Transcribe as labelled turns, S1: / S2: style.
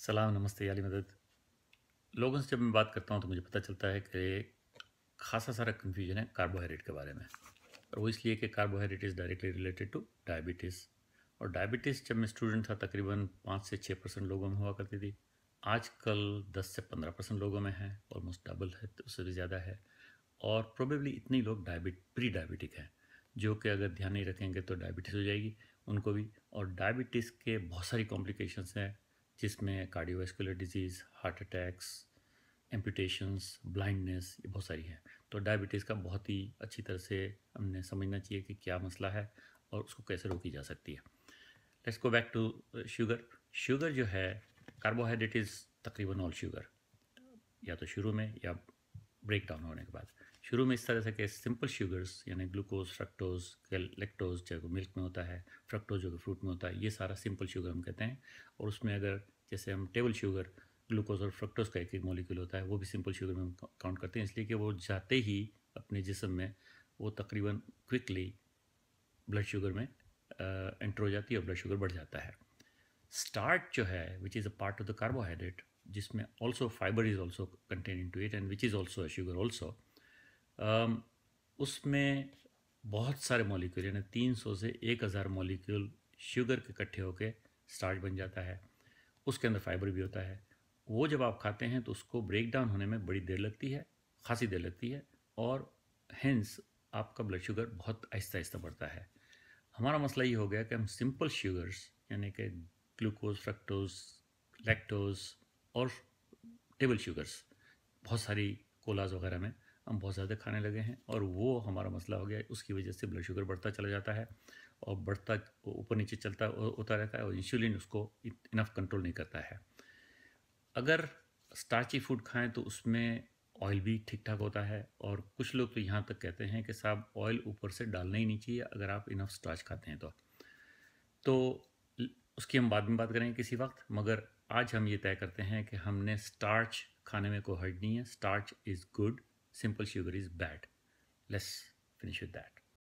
S1: सलाम, नमस्ते, याली मदद। लोगों से जब मैं बात करता हूँ तो मुझे पता चलता है कि खासा सारा कन्फ्यूजन है कार्बोहाइड्रेट के बारे में। और वो इसलिए कि carbohydrate is directly related two diabetes. और डायबिटीज़ जब मैं स्टूडेंट था तकरीबन 5 से 6% लोगों में हुआ करती थी। आजकल 10 से 15% लोगों में है, ऑलमोस्ट डबल है, तो उससे भी ज़्यादा है। और प्रोबेबली इतने लोग प्री डायबिटिक हैं, जो कि अगर ध्यान नहीं रखेंगे तो डायबिटीज़ हो जाएगी उनको भी। और डायबिटीज़ के बहुत सारी कॉम्प्लिकेशंस हैं, जिसमें cardiovascular diseases, heart attacks, amputations, blindness, ये बहुत सारी हैं। तो डायबिटीज़ का बहुत ही अच्छी तरह से हमने समझना चाहिए कि क्या मसला है और उसको कैसे रोकी जा सकती है। Let's go back to sugar. Sugar जो है, कार्बोहाइड्रेट इज़ तकरीबन ऑल शुगर, या तो शुरू में या ब्रेक डाउन होने के बाद। शुरू में इस तरह से कि सिंपल शुगर्स यानी ग्लूकोज, फ्रक्टोज, लेक्टोज जो मिल्क में होता है, फ्रक्टोज जो फ्रूट में होता है, ये सारा सिंपल शुगर हम कहते हैं। और उसमें अगर जैसे हम टेबल शुगर, ग्लूकोज और फ्रक्टोज का एक एक मॉलिक्यूल होता है, वो भी सिंपल शुगर में हम काउंट करते हैं, इसलिए कि वो जाते ही अपने जिस्म में वो तकरीबन क्विकली ब्लड शुगर में एंटर हो जाती है और ब्लड शुगर बढ़ जाता है। स्टार्च जो है which is a part of the carbohydrate, जिसमें also fibre is also contain in to it and which is also a sugar also, उसमें बहुत सारे मॉलिक्यूल यानी 300 से 1000 मॉलिक्यूल शुगर के इकट्ठे होकर स्टार्च बन जाता है। उसके अंदर फाइबर भी होता है। वो जब आप खाते हैं तो उसको ब्रेक डाउन होने में बड़ी देर लगती है, खासी देर लगती है, और हेंस आपका ब्लड शुगर बहुत आहिस्ता आहिस्ता बढ़ता है। हमारा मसला ये हो गया कि हम सिंपल शुगर्स यानी कि ग्लूकोज, फ्रक्टोज, लैक्टोज और टेबल शुगर्स, बहुत सारी कोलाज वगैरह में हम बहुत ज़्यादा खाने लगे हैं, और वो हमारा मसला हो गया। उसकी वजह से ब्लड शुगर बढ़ता चला जाता है और बढ़ता ऊपर नीचे चलता होता रहता है, और इंसुलिन उसको इनफ कंट्रोल नहीं करता है। अगर स्टार्ची फूड खाएं तो उसमें ऑयल भी ठीक ठाक होता है, और कुछ लोग तो यहाँ तक कहते हैं कि साहब ऑयल ऊपर से डालना ही नहीं चाहिए अगर आप इनफ स्टार्च खाते हैं तो उसकी हम बाद में बात करेंगे किसी वक्त। मगर आज हम ये तय करते हैं कि हमने स्टार्च खाने में कोई हर्ज नहीं है। Starch is good, simple sugar is bad. Let's finish with that.